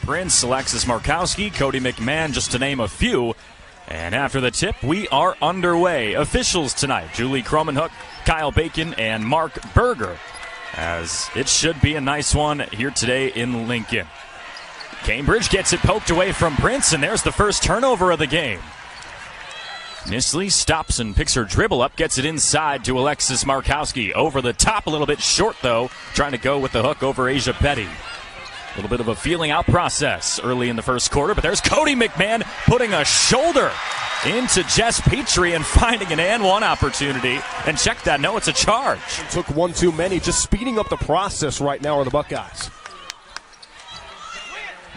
Prince, Alexis Markowski, Cotie McMahon, just to name a few. And after the tip, we are underway. Officials tonight, Julie Cromenhoek, Kyle Bacon, and Mark Berger, as it should be a nice one here today in Lincoln. Cambridge gets it poked away from Prince, and there's the first turnover of the game. Nisley stops and picks her dribble up, gets it inside to Alexis Markowski. Over the top, a little bit short, though, trying to go with the hook over Asia Petty. A little bit of a feeling out process early in the first quarter, but there's Cotie McMahon putting a shoulder into Jess Petrie and finding an and one opportunity. And check that, no, it's a charge. Took one too many, just speeding up the process right now are the Buckeyes.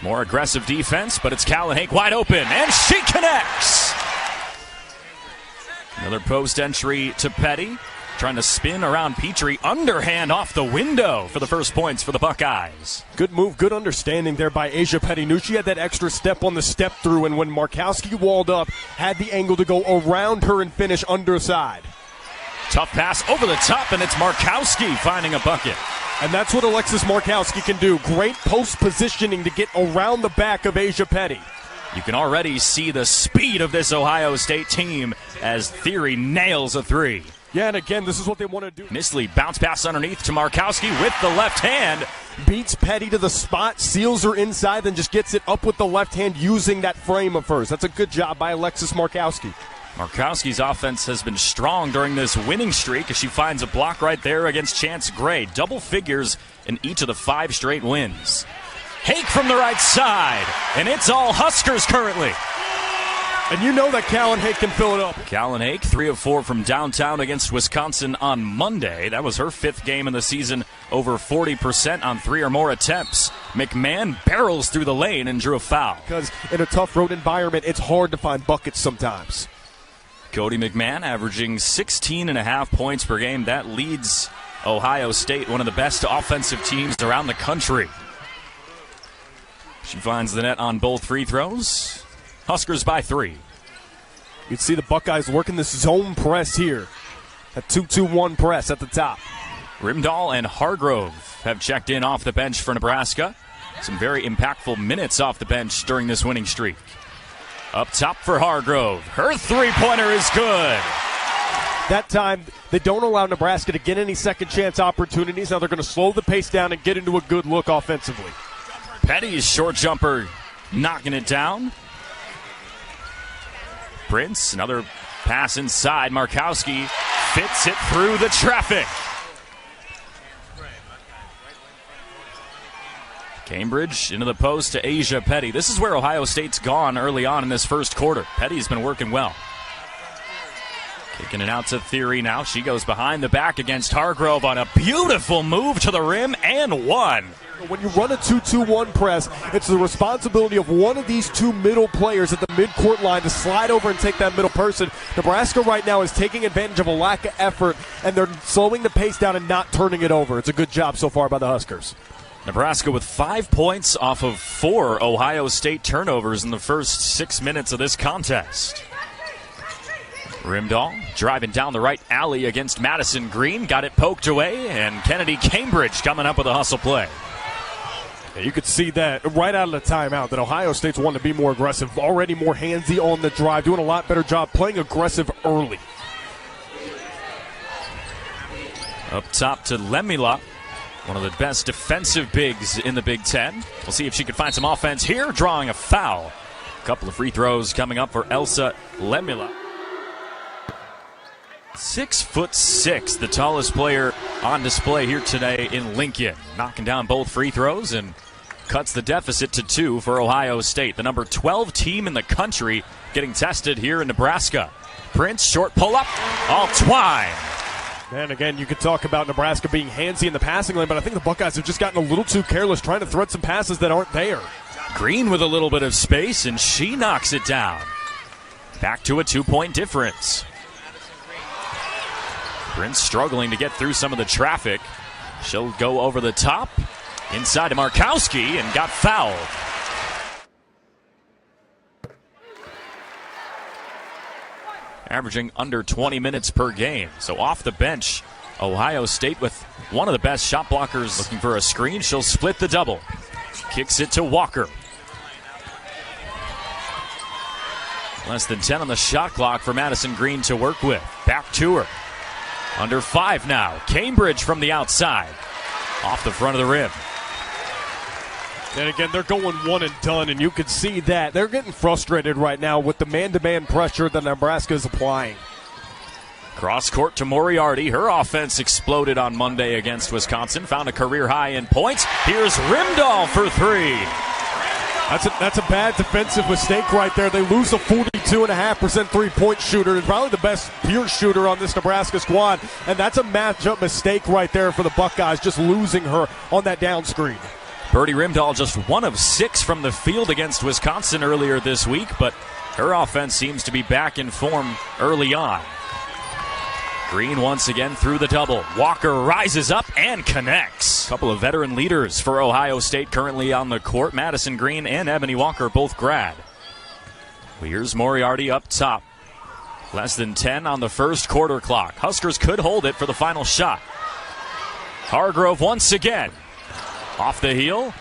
More aggressive defense, but it's Callan Hake wide open, and she connects. Another post entry to Petty, trying to spin around Petrie, underhand off the window for the first points for the Buckeyes. Good move, good understanding there by Asia Petty. Knew she had that extra step on the step through, and when Markowski walled up, had the angle to go around her and finish underside. Tough pass over the top, and it's Markowski finding a bucket. And that's what Alexis Markowski can do. Great post positioning to get around the back of Asia Petty. You can already see the speed of this Ohio State team as Thierry nails a three. Yeah, and again, this is what they want to do. Nisley bounce pass underneath to Markowski with the left hand. Beats Petty to the spot, seals her inside, then just gets it up with the left hand using that frame of hers. That's a good job by Alexis Markowski. Markowski's offense has been strong during this winning streak as she finds a block right there against Chance Gray. Double figures in each of the 5 straight wins. Hake from the right side, and it's all Huskers currently. And you know that Callan Hake can fill it up. Callan Hake, 3 of 4 from downtown against Wisconsin on Monday. That was her 5th game in the season, over 40% on 3 or more attempts. McMahon barrels through the lane and drew a foul. Because in a tough road environment, it's hard to find buckets sometimes. Cotie McMahon averaging 16.5 points per game. That leads Ohio State, one of the best offensive teams around the country. She finds the net on both free throws. Huskers by 3. You'd see the Buckeyes working this zone press here. A 2-2-1 press at the top. Rimdahl and Hargrove have checked in off the bench for Nebraska. Some very impactful minutes off the bench during this winning streak. Up top for Hargrove. Her three-pointer is good. That time, they don't allow Nebraska to get any second chance opportunities. Now they're going to slow the pace down and get into a good look offensively. Petty's short jumper knocking it down. Prince, another pass inside. Markowski fits it through the traffic. Cambridge into the post to Asia Petty. This is where Ohio State's gone early on in this first quarter. Petty's been working well. Kicking it out to Thierry now. She goes behind the back against Hargrove on a beautiful move to the rim and one. When you run a 2-2-1 press, it's the responsibility of one of these 2 middle players at the midcourt line to slide over and take that middle person. Nebraska right now is taking advantage of a lack of effort, and they're slowing the pace down and not turning it over. It's a good job so far by the Huskers. Nebraska with 5 points off of 4 Ohio State turnovers in the first 6 minutes of this contest. Rimdahl driving down the right alley against Madison Greene. Got it poked away, and Kennedy Cambridge coming up with a hustle play. Yeah, you could see that right out of the timeout that Ohio State's wanting to be more aggressive, already more handsy on the drive, doing a lot better job playing aggressive early. Up top to Lemila, one of the best defensive bigs in the Big Ten. We'll see if she can find some offense here, drawing a foul. A couple of free throws coming up for Elsa Lemila. 6'6", the tallest player on display here today in Lincoln. Knocking down both free throws and cuts the deficit to 2 for Ohio State. The number 12 team in the country getting tested here in Nebraska. Prince, short pull-up, all twine. And again, you could talk about Nebraska being handsy in the passing lane, but I think the Buckeyes have just gotten a little too careless trying to thread some passes that aren't there. Greene with a little bit of space, and she knocks it down. Back to a 2-point difference. Prince struggling to get through some of the traffic. She'll go over the top, inside to Markowski, and got fouled. Averaging under 20 minutes per game. So off the bench, Ohio State with one of the best shot blockers looking for a screen. She'll split the double. Kicks it to Walker. Less than 10 on the shot clock for Madison Greene to work with. Back to her. Under 5 now. Cambridge from the outside. Off the front of the rim. And again, they're going one and done, and you can see that. They're getting frustrated right now with the man-to-man pressure that Nebraska is applying. Cross court to Moriarty. Her offense exploded on Monday against Wisconsin. Found a career high in points. Here's Rimdahl for 3. That's a bad defensive mistake right there. They lose a 42.5% three-point shooter, and probably the best pure shooter on this Nebraska squad. And that's a matchup mistake right there for the Buckeyes, just losing her on that down screen. Birdie Rimdahl just 1 of 6 from the field against Wisconsin earlier this week, but her offense seems to be back in form early on. Greene once again through the double. Walker rises up and connects. A couple of veteran leaders for Ohio State currently on the court. Madison Greene and Ebony Walker both grad. Here's Moriarty up top. Less than 10 on the first quarter clock. Huskers could hold it for the final shot. Hargrove once again. Off the heel.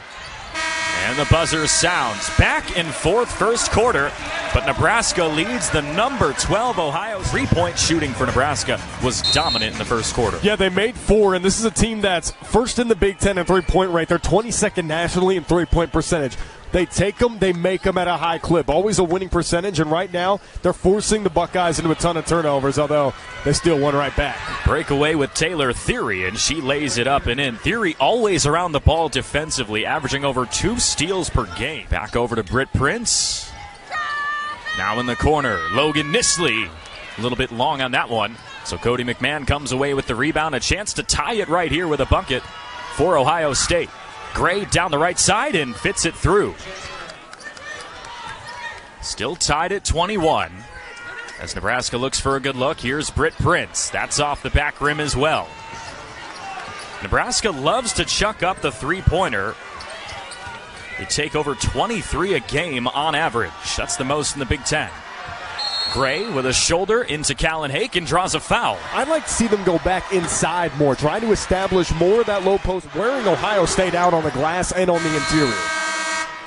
And the buzzer sounds. Back in first quarter. But Nebraska leads the number 12 Ohio. Three-point shooting for Nebraska was dominant in the first quarter. Yeah, they made 4, and this is a team that's first in the Big Ten in three-point rate. They're 22nd nationally in three-point percentage. They take them, they make them at a high clip. Always a winning percentage, and right now they're forcing the Buckeyes into a ton of turnovers, although they still won right back. Breakaway with Taylor Thierry, and she lays it up and in. Thierry always around the ball defensively, averaging over 2 steals per game. Back over to Britt Prince. Now in the corner, Logan Nisley. A little bit long on that one. So Cotie McMahon comes away with the rebound. A chance to tie it right here with a bucket for Ohio State. Gray down the right side and fits it through. Still tied at 21. As Nebraska looks for a good look, here's Britt Prince. That's off the back rim as well. Nebraska loves to chuck up the three-pointer. They take over 23 a game on average. That's the most in the Big Ten. Gray with a shoulder into Callan Hake and draws a foul. I'd like to see them go back inside more, trying to establish more of that low post, wearing Ohio State out on the glass and on the interior.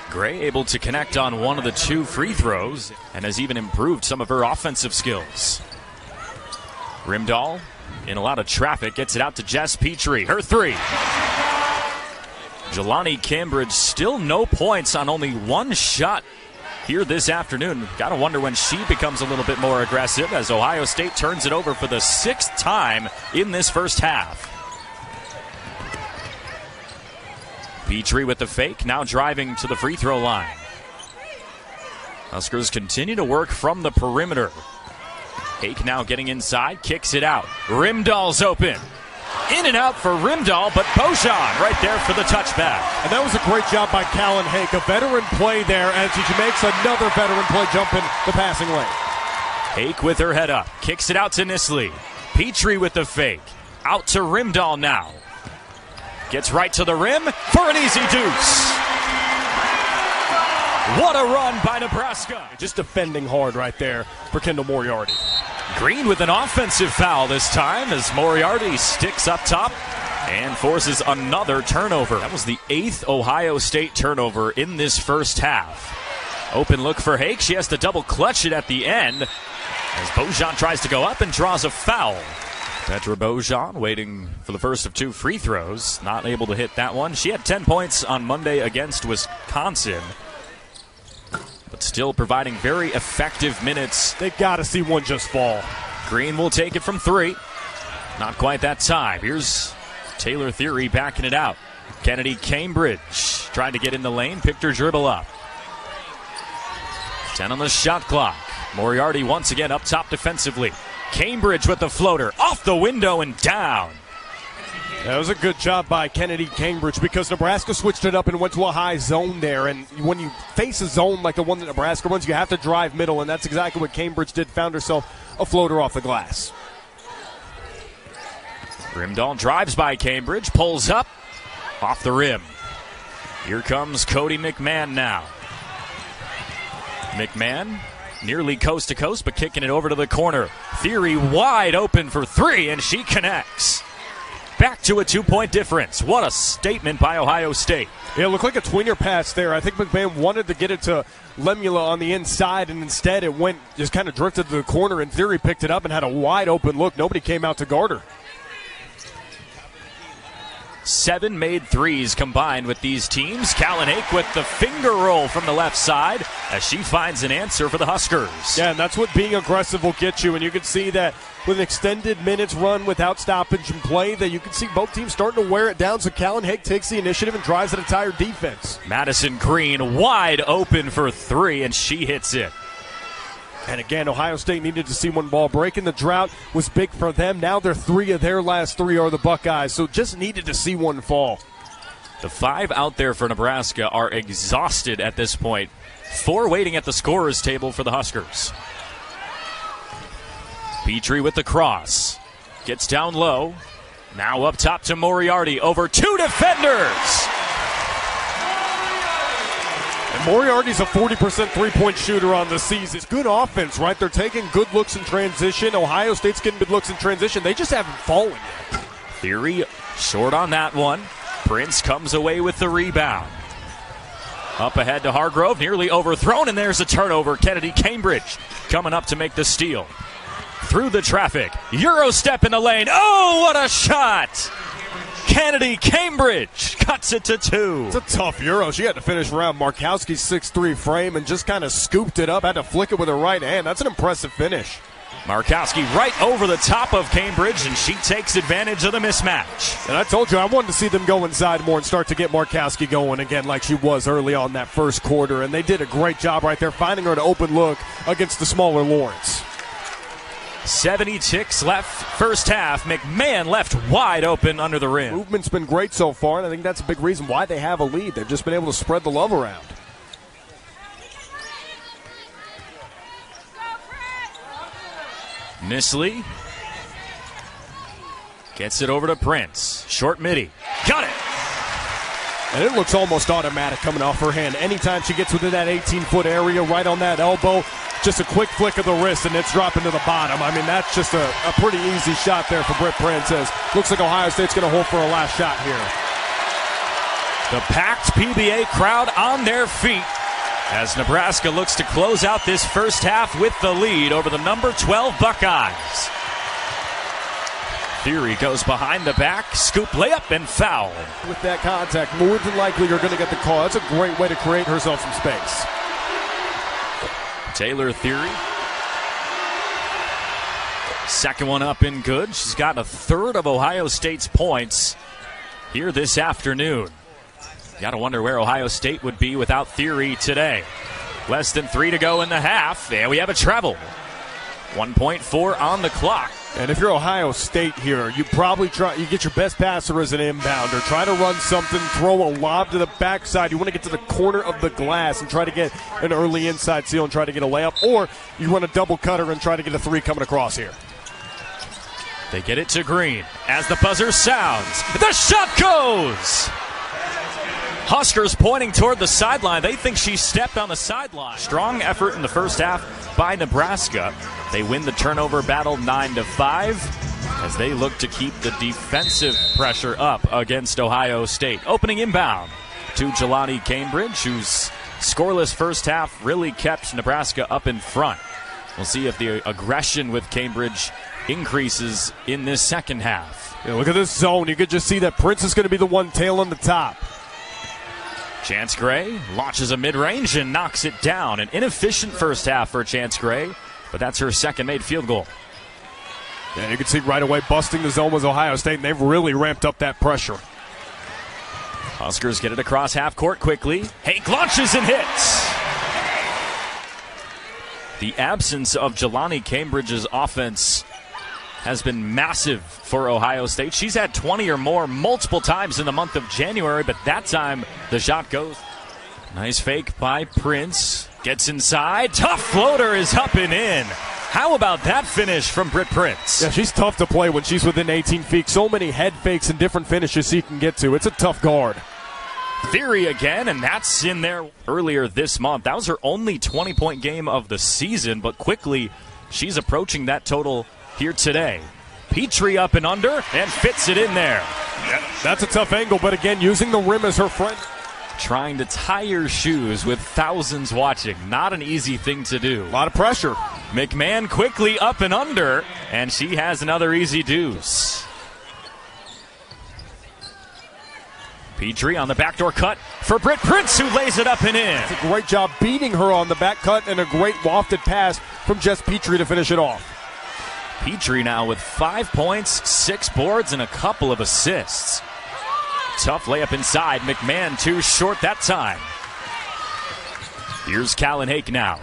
Gray able to connect on one of the 2 free throws and has even improved some of her offensive skills. Rimdahl in a lot of traffic, gets it out to Jess Petrie. Her 3. Jelani Cambridge still no points on only 1 shot here this afternoon. Gotta wonder when she becomes a little bit more aggressive as Ohio State turns it over for the 6th time in this first half. Petrie with the fake, now driving to the free throw line. Huskers continue to work from the perimeter. Hake now getting inside, kicks it out. Rimdahl's open. In and out for Rimdahl, but Bojan right there for the touchback. And that was a great job by Callan Hake. A veteran play there as he makes another veteran play jump in the passing lane. Hake with her head up, kicks it out to Nisley. Petrie with the fake. Out to Rimdahl now. Gets right to the rim for an easy deuce. What a run by Nebraska. Just defending hard right there for Kendall Moriarty. Greene with an offensive foul this time as Moriarty sticks up top and forces another turnover. That was the 8th Ohio State turnover in this first half. Open look for Hake. She has to double clutch it at the end as Bojan tries to go up and draws a foul. Petra Bojan waiting for the first of 2 free throws. Not able to hit that one. She had 10 points on Monday against Wisconsin, but still providing very effective minutes. They got to see one just fall. Greene will take it from 3. Not quite that time. Here's Taylor Thierry backing it out. Kennedy Cambridge trying to get in the lane, picked her dribble up. 10 on the shot clock. Moriarty once again up top defensively. Cambridge with the floater, off the window and down. That was a good job by Kennedy Cambridge because Nebraska switched it up and went to a high zone there. And when you face a zone like the one that Nebraska runs, you have to drive middle, and that's exactly what Cambridge did. Found herself a floater off the glass. Rimdahl drives by Cambridge, pulls up, off the rim. Here comes Cotie McMahon now. McMahon nearly coast to coast, but kicking it over to the corner. Thierry wide open for 3, and she connects. back to a 2-point difference. What a statement by Ohio State. Yeah, it looked like a tweener pass there. I think McMahon wanted to get it to Lemula on the inside, and instead it went, just kind of drifted to the corner, and Thierry picked it up and had a wide open look. Nobody came out to guard her. 7 made threes combined with these teams. Callan-Hake with the finger roll from the left side as she finds an answer for the Huskers. Yeah, and that's what being aggressive will get you. And you can see that with an extended minutes run without stoppage and play, that you can see both teams starting to wear it down. So Callan-Hake takes the initiative and drives an entire defense. Madison Greene wide open for 3, and she hits it. And again, Ohio State needed to see one ball break, and the drought was big for them. Now they're 3 of their last 3 are the Buckeyes, so just needed to see one fall. The 5 out there for Nebraska are exhausted at this point. 4 waiting at the scorer's table for the Huskers. Petrie with the cross. Gets down low. Now up top to Moriarty over 2 defenders. Moriarty's a 40% three-point shooter on the season. It's good offense, right? They're taking good looks in transition. Ohio State's getting good looks in transition. They just haven't fallen yet. Thierry short on that one. Prince comes away with the rebound. Up ahead to Hargrove, nearly overthrown, and there's a turnover. Kennedy Cambridge coming up to make the steal. Through the traffic. Euro step in the lane. Oh, what a shot! Kennedy Cambridge cuts it to 2. It's a tough Euro. She had to finish around Markowski's 6'3" frame and just kind of scooped it up, had to flick it with her right hand. That's an impressive finish. Markowski right over the top of Cambridge, and she takes advantage of the mismatch. And I told you, I wanted to see them go inside more and start to get Markowski going again like she was early on that first quarter, and they did a great job right there finding her an open look against the smaller Lawrence. 70 ticks left first half. McMahon left wide open under the rim. Movement's been great so far, and I think that's a big reason why they have a lead. They've just been able to spread the love around. Nisley gets it over to Prince. Short midi. Got it. And it looks almost automatic coming off her hand. Anytime she gets within that 18-foot area, right on that elbow, just a quick flick of the wrist, and it's dropping to the bottom. I mean, that's just a pretty easy shot there for Britt Princes. Looks like Ohio State's going to hold for a last shot here. The packed PBA crowd on their feet as Nebraska looks to close out this first half with the lead over the number 12 Buckeyes. Thierry goes behind the back, scoop layup, and foul. With that contact, more than likely you're going to get the call. That's a great way to create herself some space. Taylor Thierry. Second one up and good. She's got a third of Ohio State's points here this afternoon. Got to wonder where Ohio State would be without Thierry today. Less than 3 to go in the half, and we have a travel. 1.4 on the clock. And if you're Ohio State here, you probably you get your best passer as an inbounder. Try to run something, throw a lob to the backside. You want to get to the corner of the glass and try to get an early inside seal and try to get a layup. Or you run a double cutter and try to get a 3 coming across here. They get it to Greene as the buzzer sounds. The shot goes! Huskers pointing toward the sideline. They think she stepped on the sideline. Strong effort in the first half by Nebraska. They win the turnover battle 9-5 as they look to keep the defensive pressure up against Ohio State. Opening inbound to Jelani Cambridge, whose scoreless first half really kept Nebraska up in front. We'll see if the aggression with Cambridge increases in this second half. Yeah, look at this zone. You could just see that Prince is going to be the one tailing the top. Chance Gray launches a mid-range and knocks it down. An inefficient first half for Chance Gray, but that's her second made field goal. Yeah, you can see right away busting the zone was Ohio State, and they've really ramped up that pressure. Huskers get it across half court quickly. Hake launches and hits. The absence of Jelani Cambridge's offense has been massive for Ohio State. She's had 20 or more multiple times in the month of January, but that time the shot goes. Nice fake by Prince. Gets inside. Tough floater is up and in. How about that finish from Britt Prince? Yeah, she's tough to play when she's within 18 feet. So many head fakes and different finishes she can get to. It's a tough guard. Thierry again, and that's in there earlier this month. That was her only 20-point game of the season, but quickly she's approaching that total here today. Petrie up and under and fits it in there. Yeah, that's a tough angle, but again, using the rim as her friend. Trying to tie your shoes with thousands watching. Not an easy thing to do. A lot of pressure. McMahon quickly up and under, and she has another easy deuce. Petrie on the backdoor cut for Britt Prince, who lays it up and in. It's a great job beating her on the back cut and a great wafted pass from Jess Petrie to finish it off. Petrie now with 5 points, 6 boards, and a couple of assists. Tough layup inside. McMahon too short that time. Here's Callan Hake now.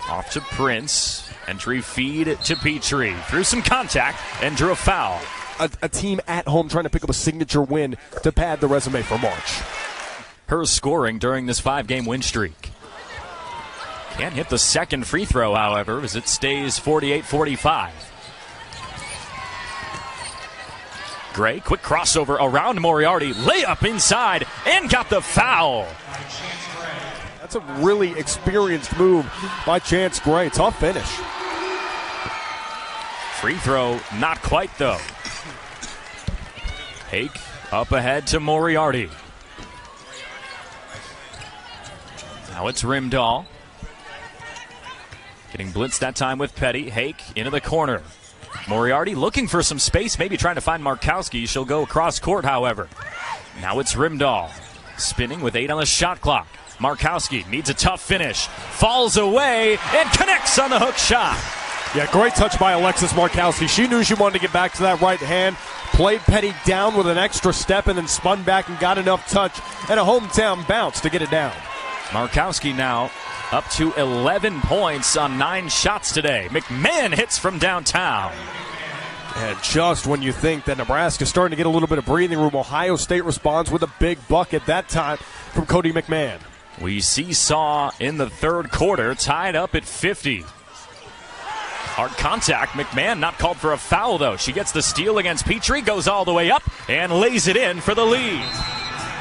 Off to Prince. Entry feed to Petrie. Through some contact and drew a foul. A team at home trying to pick up a signature win to pad the resume for March. Her scoring during this 5-game win streak. Can't hit the second free throw, however, as it stays 48-45. Gray, quick crossover around Moriarty. Layup inside and got the foul. That's a really experienced move by Chance Gray. Tough finish. Free throw, not quite though. Hake up ahead to Moriarty. Now it's Rimdahl. Getting blitzed that time with Petty. Hake into the corner. Moriarty looking for some space, maybe trying to find Markowski. She'll go across court, however. Now it's Rimdahl. Spinning with 8 on the shot clock. Markowski needs a tough finish. Falls away and connects on the hook shot. Yeah, great touch by Alexis Markowski. She knew she wanted to get back to that right hand. Played Petty down with an extra step and then spun back and got enough touch and a hometown bounce to get it down. Markowski now up to 11 points on 9 shots today. McMahon hits from downtown. And just when you think that Nebraska's starting to get a little bit of breathing room, Ohio State responds with a big bucket, that time from Cotie McMahon. We seesaw in the third quarter, tied up at 50. Hard contact. McMahon not called for a foul, though. She gets the steal against Petrie, goes all the way up, and lays it in for the lead.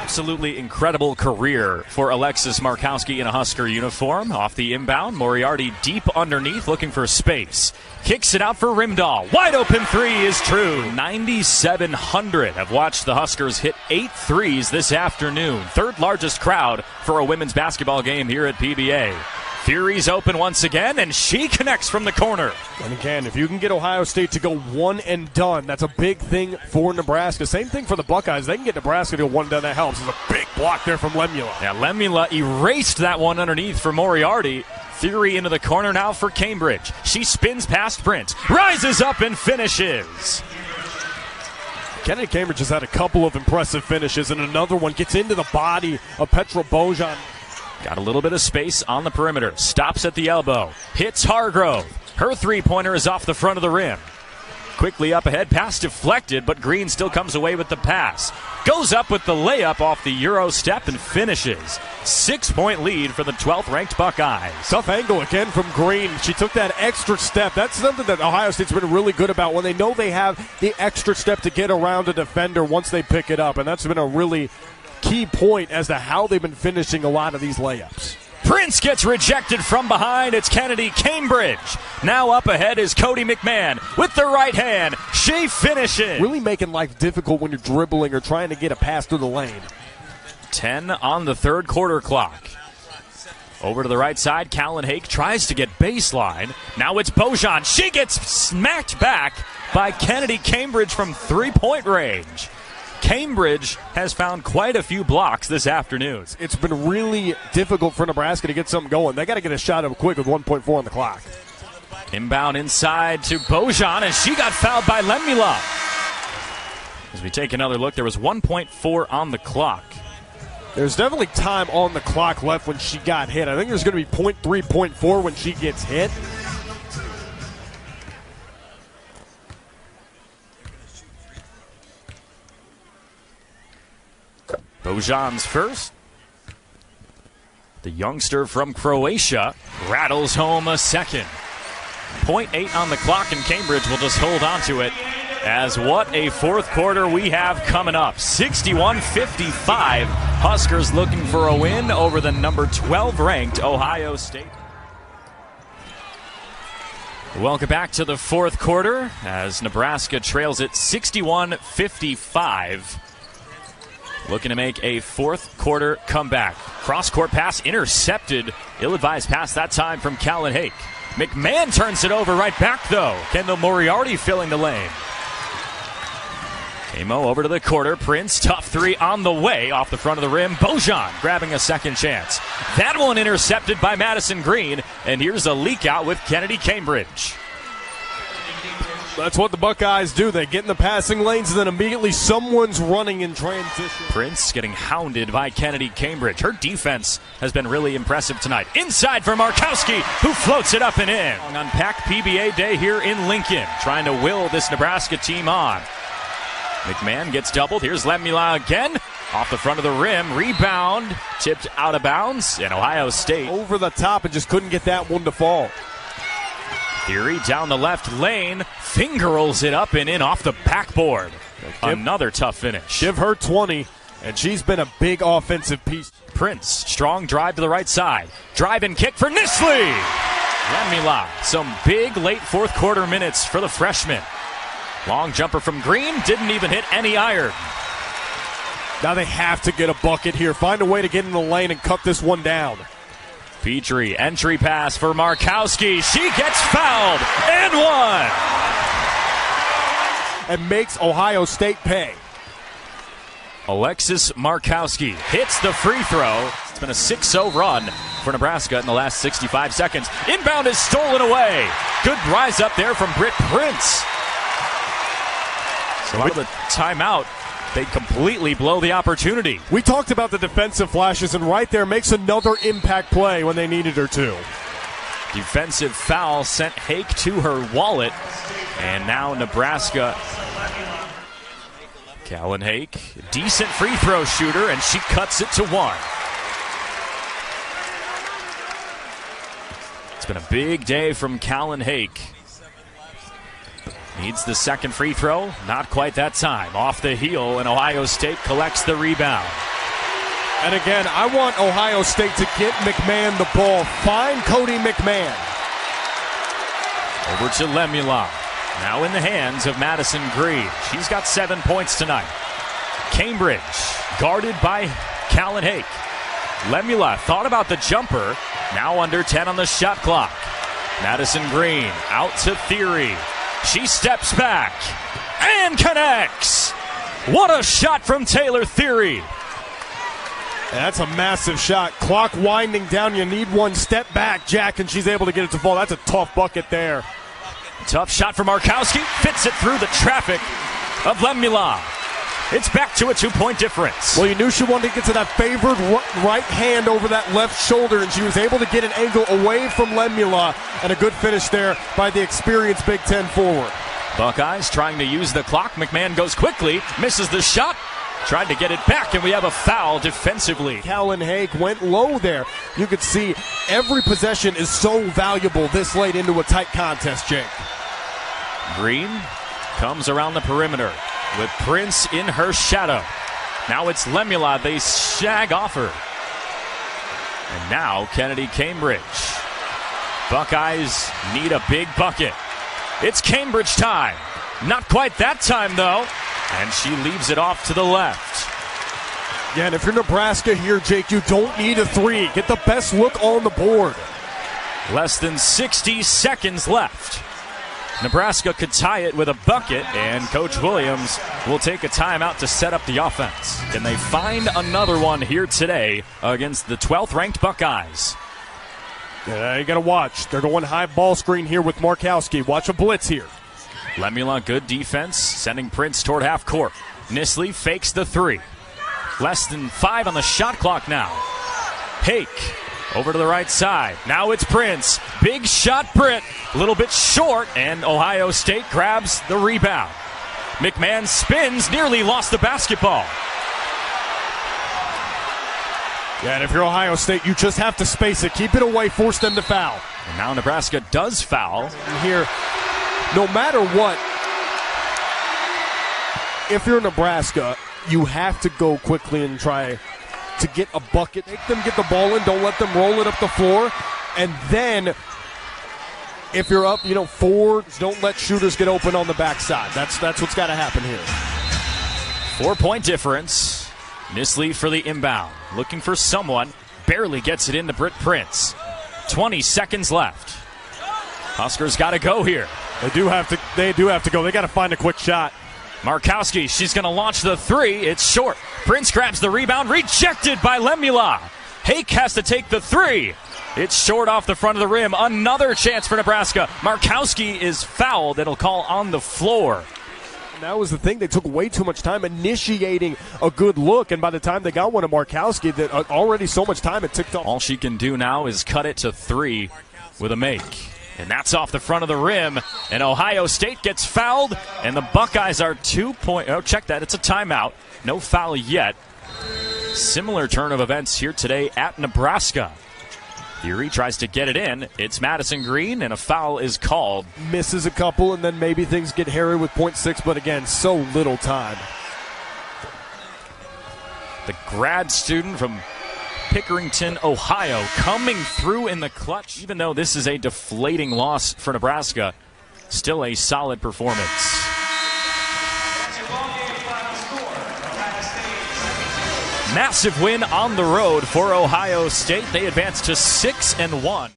Absolutely incredible career for Alexis Markowski in a Husker uniform. Off the inbound, Moriarty deep underneath, looking for space. Kicks it out for Rimdahl. Wide open three is true. 9,700 have watched the Huskers hit 8 threes this afternoon. Third largest crowd for a women's basketball game here at PBA. Thierry's open once again, and she connects from the corner. And again, if you can get Ohio State to go one and done, that's a big thing for Nebraska. Same thing for the Buckeyes. They can get Nebraska to go one and done. That helps. There's a big block there from Lemula. Yeah, Lemula erased that one underneath for Moriarty. Thierry into the corner now for Cambridge. She spins past Prince, rises up and finishes. Kennedy Cambridge has had a couple of impressive finishes, and another one gets into the body of Petra Bojan. Got a little bit of space on the perimeter. Stops at the elbow. Hits Hargrove. Her three-pointer is off the front of the rim. Quickly up ahead. Pass deflected, but Greene still comes away with the pass. Goes up with the layup off the Euro step and finishes. 6-point lead for the 12th-ranked Buckeyes. Tough angle again from Greene. She took that extra step. That's something that Ohio State's been really good about when they know they have the extra step to get around a defender once they pick it up. And that's been a really key point as to how they've been finishing a lot of these layups. Prince gets rejected from behind. It's Kennedy Cambridge. Now up ahead is Cotie McMahon with the right hand. She finishes. Really making life difficult when you're dribbling or trying to get a pass through the lane. 10 on the third quarter clock. Over to the right side, Callan Hake tries to get baseline. Now it's Bojan. She gets smacked back by Kennedy Cambridge from three-point range. Cambridge has found quite a few blocks this afternoon. It's been really difficult for Nebraska to get something going. They got to get a shot up quick with 1.4 on the clock. Inbound inside to Bojan, and she got fouled by Lemula. As we take another look, there was 1.4 on the clock. There's definitely time on the clock left when she got hit. I think there's going to be 0.3, 0.4 when she gets hit. Bojan's first. The youngster from Croatia rattles home a second. 0.8 on the clock, and Cambridge will just hold on to it. As what a fourth quarter we have coming up. 61-55. Huskers looking for a win over the number 12 ranked Ohio State. Welcome back to the fourth quarter as Nebraska trails it 61-55. Looking to make a fourth quarter comeback. Cross-court pass intercepted. Ill-advised pass that time from Callan Hake. McMahon turns it over right back though. Kendall Moriarty filling the lane. Amo over to the quarter. Prince, tough three on the way off the front of the rim. Bojan grabbing a second chance. That one intercepted by Madison Greene. And here's a leak out with Kennedy Cambridge. That's what the Buckeyes do. They get in the passing lanes and then immediately someone's running in transition. Prince getting hounded by Kennedy Cambridge. Her defense has been really impressive tonight. Inside for Markowski, who floats it up and in. On Pack PBA Day here in Lincoln, trying to will this Nebraska team on. McMahon gets doubled. Here's Lemula again. Off the front of the rim. Rebound. Tipped out of bounds. And Ohio State over the top and just couldn't get that one to fall. Thierry down the left lane. Finger rolls it up and in off the backboard. Another tough finish. Give her 20, and she's been a big offensive piece. Prince, strong drive to the right side. Drive and kick for Nisley. Lemula. Some big late fourth quarter minutes for the freshman. Long jumper from Greene, didn't even hit any iron. Now they have to get a bucket here. Find a way to get in the lane and cut this one down. Petrie, entry pass for Markowski. She gets fouled and one. And makes Ohio State pay. Alexis Markowski hits the free throw. It's been a 6-0 run for Nebraska in the last 65 seconds. Inbound is stolen away. Good rise up there from Britt Prince. So out of the timeout, they completely blow the opportunity. We talked about the defensive flashes, and right there makes another impact play when they needed her to. Defensive foul sent Hake to her wallet, and now Nebraska. Callan Hake, decent free throw shooter, and she cuts it to one. It's been a big day from Callan Hake. Needs the second free throw. Not quite that time. Off the heel, and Ohio State collects the rebound. And again, I want Ohio State to get McMahon the ball. Find Cotie McMahon. Over to Lemula. Now in the hands of Madison Greene. She's got 7 points tonight. Cambridge, guarded by Callan Hake. Lemula thought about the jumper. Now under 10 on the shot clock. Madison Greene out to Thierry. She steps back and connects. What a shot from Taylor Thierry. That's a massive shot. Clock winding down. You need one step back, Jack, and she's able to get it to fall. That's a tough bucket there. Tough shot for Markowski. Fits it through the traffic of Lemula. It's back to a 2-point difference. Well, you knew she wanted to get to that favored right hand over that left shoulder, and she was able to get an angle away from Lemula, and a good finish there by the experienced Big Ten forward. Buckeyes trying to use the clock. McMahon goes quickly, misses the shot, tried to get it back, and we have a foul defensively. Callan Hake went low there. You could see every possession is so valuable this late into a tight contest, Jake. Greene comes around the perimeter with Prince in her shadow. Now it's Lemula. They shag off her. And now Kennedy Cambridge. Buckeyes need a big bucket. It's Cambridge time. Not quite that time, though. And she leaves it off to the left. Yeah, and if you're Nebraska here, Jake, you don't need a three. Get the best look on the board. Less than 60 seconds left. Nebraska could tie it with a bucket, and Coach Williams will take a timeout to set up the offense. Can they find another one here today against the 12th-ranked Buckeyes? Yeah, you got to watch. They're going high ball screen here with Markowski. Watch a blitz here. Lemula, good defense, sending Prince toward half court. Nisley fakes the three. Less than 5 on the shot clock now. Hake over to the right side. Now it's Prince. Big shot, Britt. A little bit short, and Ohio State grabs the rebound. McMahon spins, nearly lost the basketball. Yeah, and if you're Ohio State, you just have to space it. Keep it away, force them to foul. And now Nebraska does foul. Here, no matter what, if you're Nebraska, you have to go quickly and try to get a bucket. Make them get the ball in. Don't let them roll it up the floor. And then if you're up, 4, don't let shooters get open on the backside. That's what's got to happen here. 4-point difference. Mislead for the inbound. Looking for someone. Barely gets it into Britt Prince. 20 seconds left. Huskers got to go here. They do have to go. They got to find a quick shot. Markowski, she's going to launch the 3. It's short. Prince grabs the rebound. Rejected by Lemula. Hake has to take the 3. It's short off the front of the rim. Another chance for Nebraska. Markowski is fouled. It'll call on the floor. And that was the thing. They took way too much time initiating a good look, and by the time they got one to Markowski, that already so much time it ticked off. All she can do now is cut it to 3 with a make. And that's off the front of the rim. And Ohio State gets fouled, and the Buckeyes are 2 point. Oh, check that. It's a timeout. No foul yet. Similar turn of events here today at Nebraska. Thierry tries to get it in. It's Madison Greene, and a foul is called. Misses a couple, and then maybe things get hairy with 0.6, but again, so little time. The grad student from Pickerington, Ohio, coming through in the clutch. Even though this is a deflating loss for Nebraska, still a solid performance. Massive win on the road for Ohio State. They advance to 6-1.